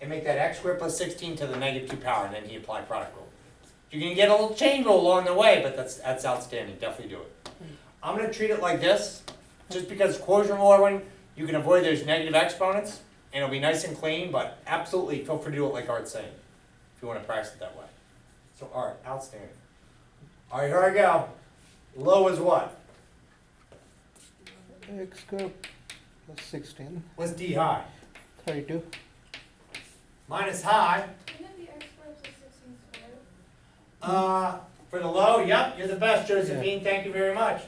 and make that x squared plus 16 to the negative 2 power, and then he applied product rule. You're going to get a little chain rule along the way, but that's outstanding. Definitely do it. I'm going to treat it like this, just because quotient rule, everyone, you can avoid those negative exponents, and it'll be nice and clean, but absolutely feel free to do it like Art's saying, if you want to practice it that way. So Art, outstanding. All right, here I go. Low is what? X squared plus 16, What's D high? 32. Minus high. Wouldn't it be x squared plus 16 squared? For the low, yep, you're the best, Josephine, thank you very much.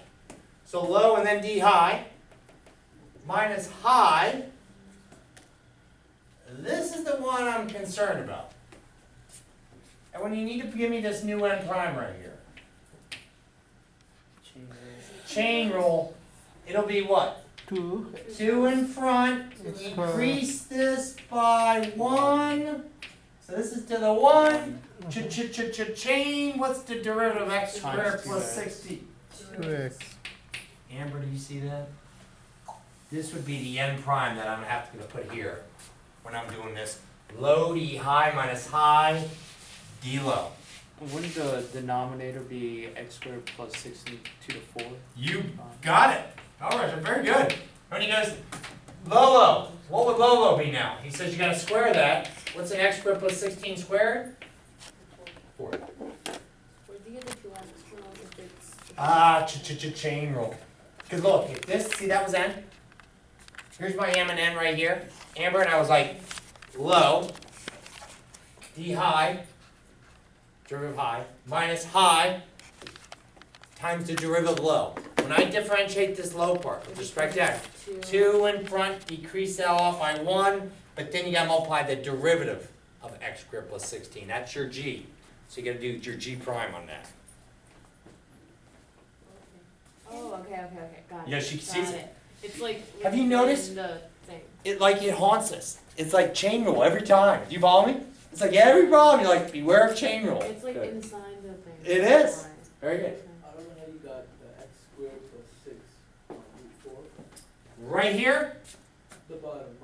So low and then D high, minus high. This is the one I'm concerned about. And when you need to give me this new n prime right here. Chain rule, it'll be what? 2. 2 in front, It's increase this by 1. So this is to the 1. Chain, what's the derivative of x squared plus 60? 2x. Amber, do you see that? This would be the n prime that I'm gonna have to put here when I'm doing this. Low D high minus high, D low. Wouldn't the denominator be x squared plus 16 to the 4? You got it. All right, very good. When he goes, low. What would low be now? He says you gotta square that. What's an x squared plus 16 squared? 4. Where do you get the 2x if it's... Chain rule. Because look, if this, see that was n? Here's my m and n right here. Amber, and I was like, low, D high, derivative high, minus high, times the derivative of low. When I differentiate this low part with respect to x, 2 in front, decrease that off by 1, but then you gotta multiply the derivative of x squared plus 16. That's your g. So you gotta do your g prime on that. Oh, okay, got it. Yeah, she sees Got it. It's like... Have you noticed? The thing. It haunts us. It's like chain rule every time. Do you follow me? It's like every problem you're like, beware of chain rule. It's like Good. inside the thing. It is. Very good. I don't know how you got the x squared plus 6 root 4. Right here. The bottom.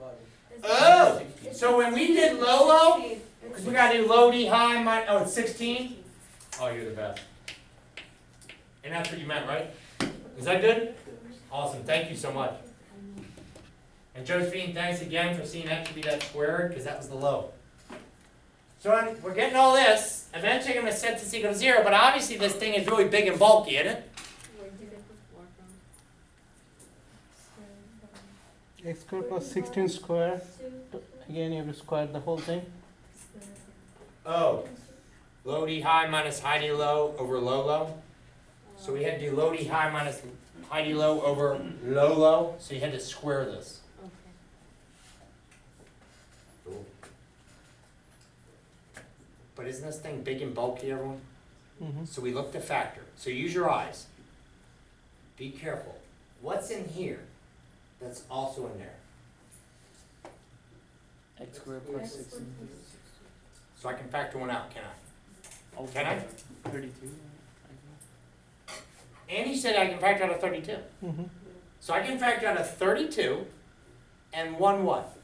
Oh! So when we did low, because we gotta do low D high, it's 16? Oh, you're the best. And that's what you meant, right? Is that good? Awesome, thank you so much. And Josephine, thanks again for seeing that to be that squared, because that was the low. So we're getting all this. Eventually I'm gonna set this equal to 0, but obviously this thing is really big and bulky, isn't it? Where did you get the 4 from? X squared plus 16 square. Again, you have to square the whole thing. Oh. Low D high minus high D low over low low. So we had to do low D high minus high D low over low low. So you had to square this. Okay. But isn't this thing big and bulky, everyone? Mm-hmm. So we look to factor. So use your eyes. Be careful. What's in here that's also in there? X squared plus 16. So I can factor one out, can I? Oh, Can I? 32. Andy said I can factor out a 32. Mm-hmm. So I can factor out a 32 and one what?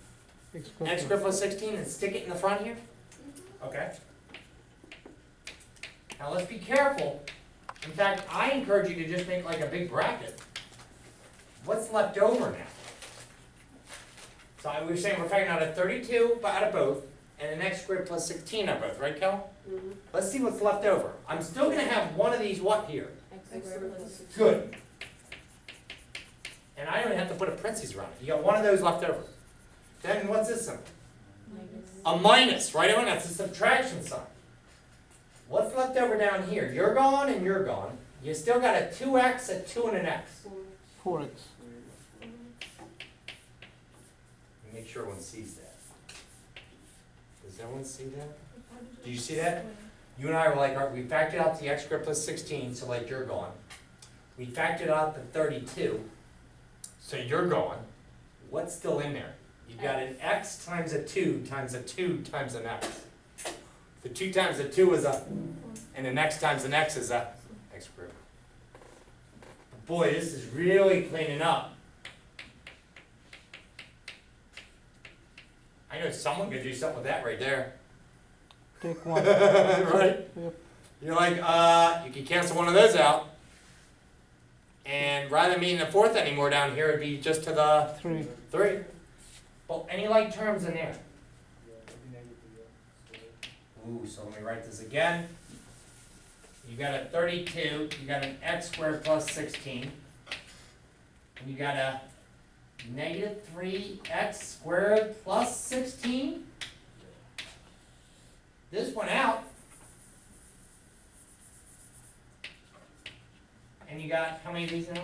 X squared X squared plus 16 and stick it in the front here? Okay. Now let's be careful. In fact, I encourage you to just make like a big bracket. What's left over now? So we were saying we're factoring out a 32 out of both and an x squared plus 16 out of both, right, Kel? Mm-hmm. Let's see what's left over. I'm still going to have one of these what here? X squared plus 16. Good. And I don't even have to put a parentheses around it. You got one of those left over. Then what's this symbol? Minus. A minus, right? Everyone? That's a subtraction sign. What's left over down here? You're gone and you're gone. You still got a 2x, a 2, and an x. 4x. Make sure everyone sees that. Does everyone see that? Do you see that? You and I were like, all right, we factored out the x squared plus 16, so like you're gone. We factored out the 32, so you're gone. What's still in there? You've got an x times a 2 times a 2 times an x. The 2 times the 2 is a, and an x times an x is a x squared. Boy, this is really cleaning up. I know someone could do something with that right there. Take one. Right? Yep. You're like, you can cancel one of those out. And rather than being the fourth anymore down here, it'd be just to the 3. 3. Well, any like terms in there? Ooh, so let me write this again. You got a 32, you got an x squared plus 16. And you got a negative 3x squared plus 16. This one out. And you got how many of these now?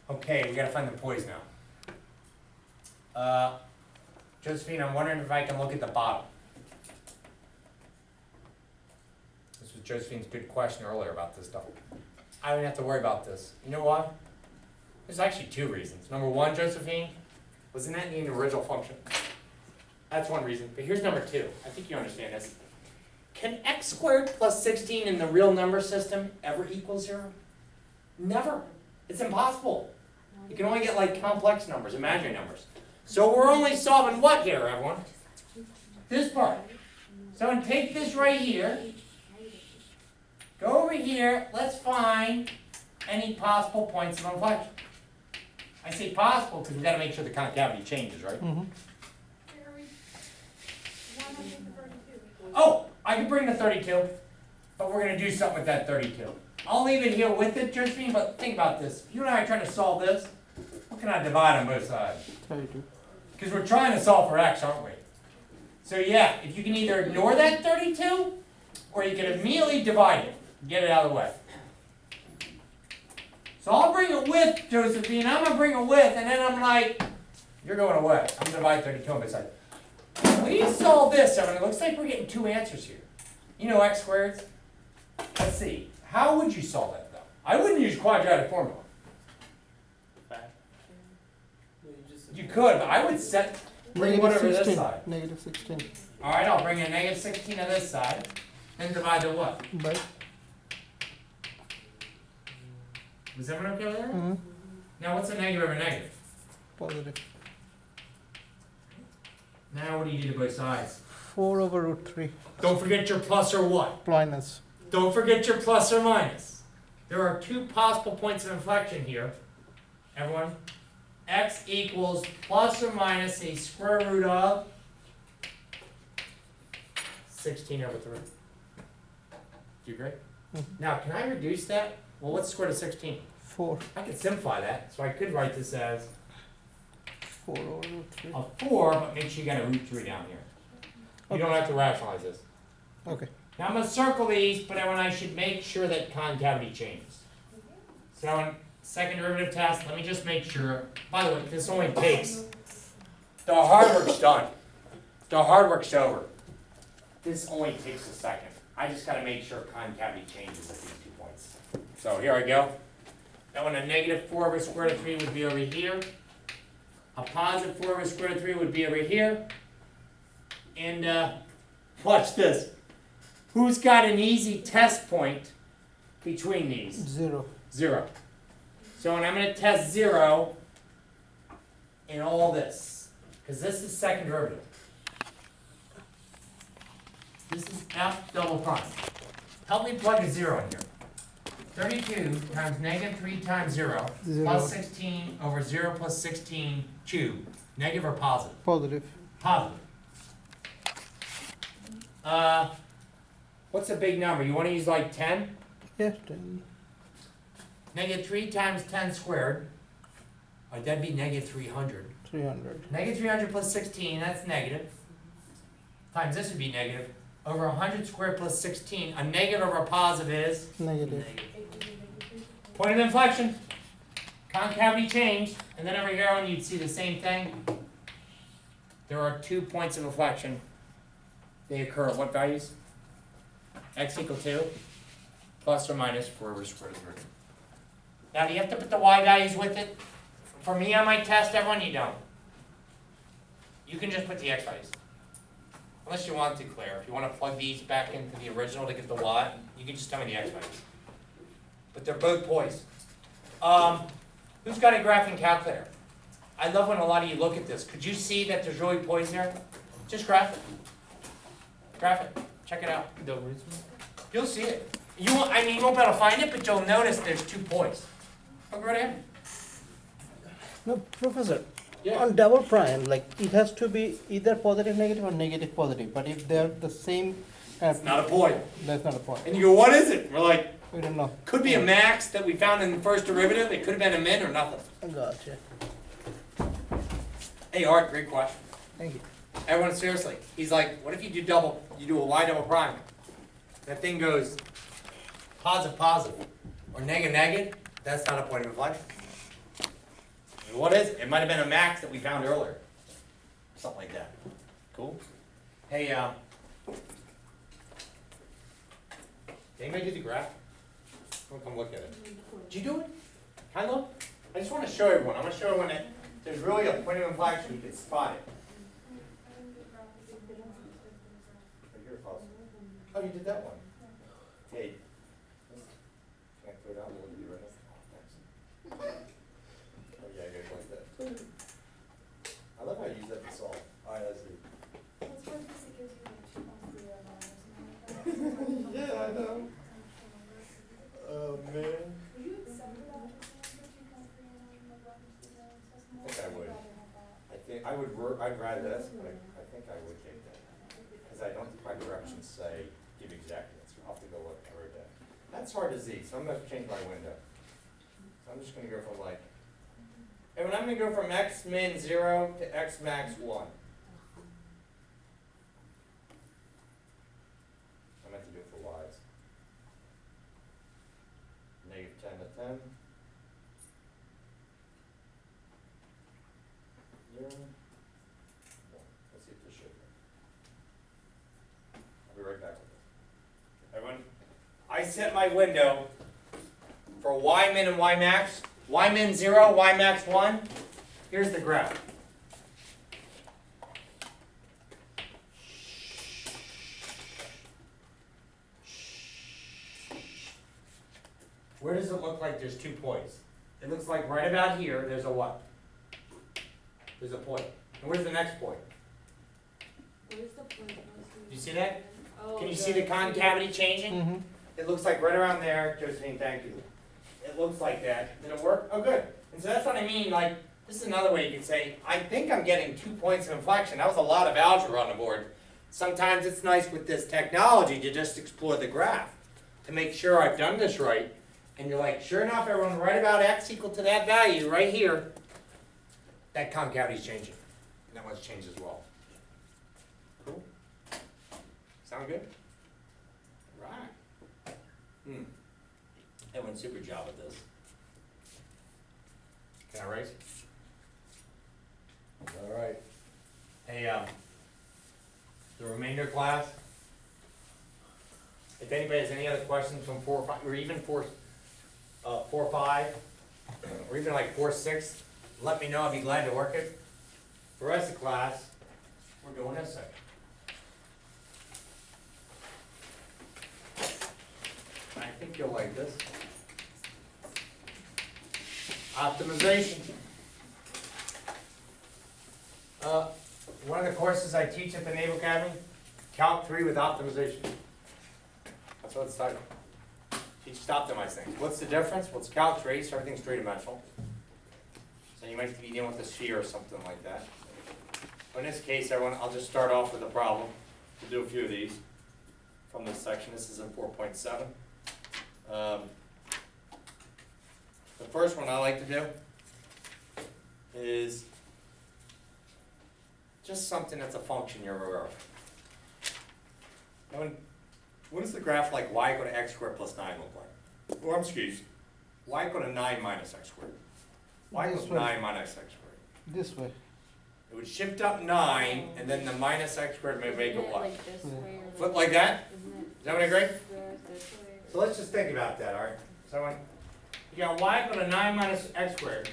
Okay, we gotta find the poise now. Josephine, I'm wondering if I can look at the bottom. This was Josephine's good question earlier about this stuff. I don't have to worry about this. You know why? There's actually 2 reasons. Number 1, Josephine, wasn't that in the original function? That's one reason. But here's number 2. I think you understand this. Can x squared plus 16 in the real number system ever equal 0? Never. It's impossible. You can only get like complex numbers, imaginary numbers. So we're only solving what here, everyone? This part. So I'm gonna take this right here, go over here, let's find any possible points of inflection. I say possible because we gotta make sure the concavity changes, right? Mm-hmm. Oh, I can bring the 32, but we're gonna do something with that 32. I'll leave it here with it, Josephine, but think about this. If you and I are trying to solve this, what can I divide on both sides? 32. Because we're trying to solve for x, aren't we? So yeah, if you can either ignore that 32, or you can immediately divide it, and get it out of the way. So I'll bring it with, Josephine, I'm gonna bring it with, and then I'm like, you're going away. I'm gonna divide 32 on both sides. When you solve this, everyone, it looks like we're getting 2 answers here. You know x squareds? Let's see. How would you solve that, though? I wouldn't use quadratic formula. Fact. You could, but I would set, bring Negative whatever this 16. side. Negative 16. Alright, I'll bring a negative 16 on this side, and divide the what? By. Was everyone okay with that? Mm-hmm. Now, what's a negative over negative? Positive. Now, what do you do to both sides? 4 over root 3. Don't forget your plus or what? Minus. Don't forget your plus or minus. There are 2 possible points of inflection here. Everyone? X equals plus or minus a square root of 16 over 3. Do you agree? Now, can I reduce that? Well, what's the square root of 16? 4. I could simplify that, so I could write this as 4 over root 3. a 4, but make sure you got a root 3 down here. You don't have to rationalize this. Okay. Now I'm going to circle these, but I should make sure that concavity changes. So in second derivative test, let me just make sure. By the way, this only takes, the hard work's done. The hard work's over. This only takes a second. I just got to make sure concavity changes at these 2 points. So here I go. Now when a negative 4 over square root of 3 would be over here. A positive 4 over square root of 3 would be over here. And watch this. Who's got an easy test point between these? 0. 0. So when I'm going to test 0 in all this, because this is second derivative. This is f double prime. Help me plug a 0 in here. 32 times negative 3 times 0 0. plus 16 over 0 plus 16 cubed. Negative or positive? Positive. Positive. What's a big number? You want to use like 10? Yes, 10. Negative 3 times 10 squared. That'd be negative 300. 300. Negative 300 plus 16, that's negative. Times this would be negative. Over 100 squared plus 16. A negative over a positive is? Negative. Point of inflection. Concavity changed. And then over here on you'd see the same thing. There are 2 points of inflection. They occur at what values? X equal 2 plus or minus 4 over square root of 3. Now do you have to put the y values with it? For me on my test, everyone, you don't. You can just put the x values. Unless you want to, Claire. If you want to plug these back into the original to get the y, you can just tell me the x values. But they're both poised. Who's got a graphing calculator? I love when a lot of you look at this. Could you see that there's really points there? Just graph it. Graph it. Check it out. The reason? You'll see it. You won't, I mean, you won't be able to find it, but you'll notice there's 2 points. Look right ahead. No, Professor, Yeah. on double prime, like it has to be either positive, negative, or negative, positive. But if they're the same, It's not a point. that's not a point. And you go, what is it? We're like, We don't know. could be a max that we found in the first derivative. It could have been a min or nothing. Gotcha. Hey, Art, great question. Thank you. Everyone, seriously. He's like, what if you do a y double prime? That thing goes positive, positive, or negative, negative. That's not a point of inflection. And what is it? It might have been a max that we found earlier. Something like that. Cool. Hey, did anybody do the graph? I'm gonna come look at it. Did you do it? Can I look? I just want to show everyone. I'm gonna show everyone that there's really a point of inflection you can spot it. Oh, you did that one? Hey. Can I clear it out? Will you be ready? Oh, yeah, I guess like that. I love how you use that to solve. Alright, let's see. Yeah, I know. Oh, man. I think I would. I'd rather this, but I think I would take that. Because I don't think my directions say give exact answer. I'll have to go look every day. That's hard to see, so I'm gonna change my window. So I'm just gonna go from like, and when I'm gonna go from x min 0 to x max 1. I meant to do it for y's. Negative 10 to 10. 0. 1. Let's see if this shows me. I'll be right back with this. Everyone, I set my window for y min and y max. Y min 0, y max 1. Here's the graph. Where does it look like there's 2 points? It looks like right about here, there's a what? There's a point. And where's the next point? Where's the point? Do you see that? Oh, Can you see the concavity changing? Mm-hmm. It looks like right around there, Josephine, thank you. It looks like that. Did it work? Oh, good. And so that's what I mean, like, this is another way you could say, I think I'm getting 2 points of inflection. That was a lot of algebra on the board. Sometimes it's nice with this technology to just explore the graph to make sure I've done this right. And you're like, sure enough, everyone, right about x equal to that value right here, that concavity's changing. And that one's changed as well. Cool? Sound good? Right. Everyone, super job at this. Can I raise? All right. Hey, the remainder class. If anybody has any other questions from 4 or 5, or even 4 or 5, or even like 4 or 6, let me know. I'd be glad to work it. The rest of the class, we're doing this section. I think you'll like this. Optimization. One of the courses I teach at the Naval Academy, Calc 3 with optimization. That's what it's titled. Teach to optimize things. What's the difference? Well, it's Calc 3, so everything's three-dimensional. So you might be dealing with a sphere or something like that. But in this case, everyone, I'll just start off with a problem. We'll do a few of these from this section. This is in 4.7. The first one I like to do is just something that's a function you're aware of. Now, what does the graph like y equal to x squared plus 9 look like? Or excuse, y equal to 9 minus x squared. Y equals This way. 9 minus x squared. This way. It would shift up 9, and then the minus x squared may make it what? Like this way or Flip like that? Isn't it Is that what I agree? this way? So let's just think about that, alright? So when you got y equal to 9 minus x squared,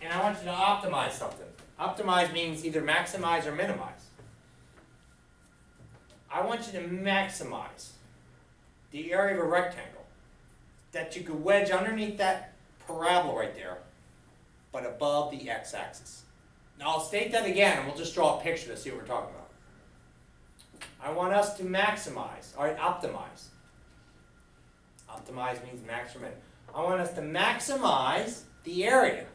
and I want you to optimize something. Optimize means either maximize or minimize. I want you to maximize the area of a rectangle that you could wedge underneath that parabola right there, but above the x-axis. Now I'll state that again, and we'll just draw a picture to see what we're talking about. I want us to maximize, or optimize. Optimize means max or min. I want us to maximize the area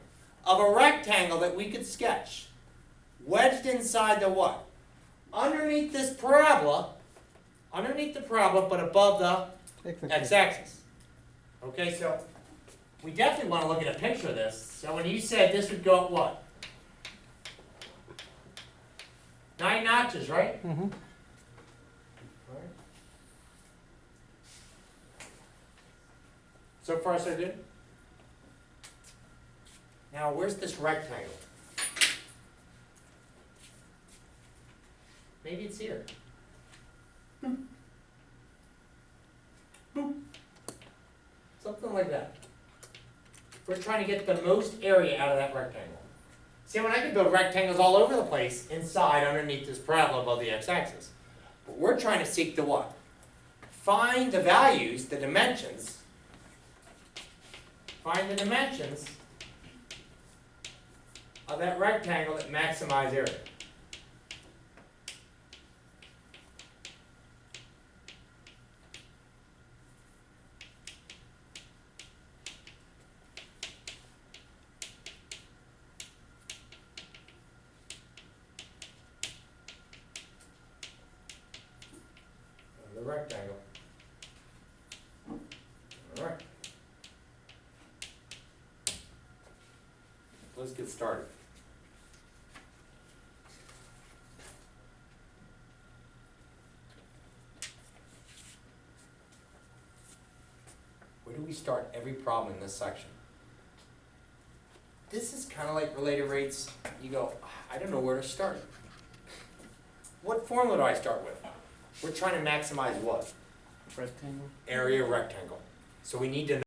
of a rectangle that we could sketch, wedged inside the what? Underneath this parabola, underneath the parabola, but above the x-axis. Okay, so we definitely want to look at a picture of this. So when you said this would go at what? 9 notches, right? Mm-hmm. So far, so good? Now, where's this rectangle? Maybe it's here. Something like that. We're trying to get the most area out of that rectangle. See, when I could build rectangles all over the place, inside, underneath this parabola above the x-axis. But we're trying to seek the what? Find the values, the dimensions. Find the dimensions of that rectangle that maximize area. The rectangle. All right. Let's get started. Where do we start every problem in this section? This is kind of like related rates. You go, I don't know where to start. What formula do I start with? We're trying to maximize what? Rectangle? Area rectangle. So we need to know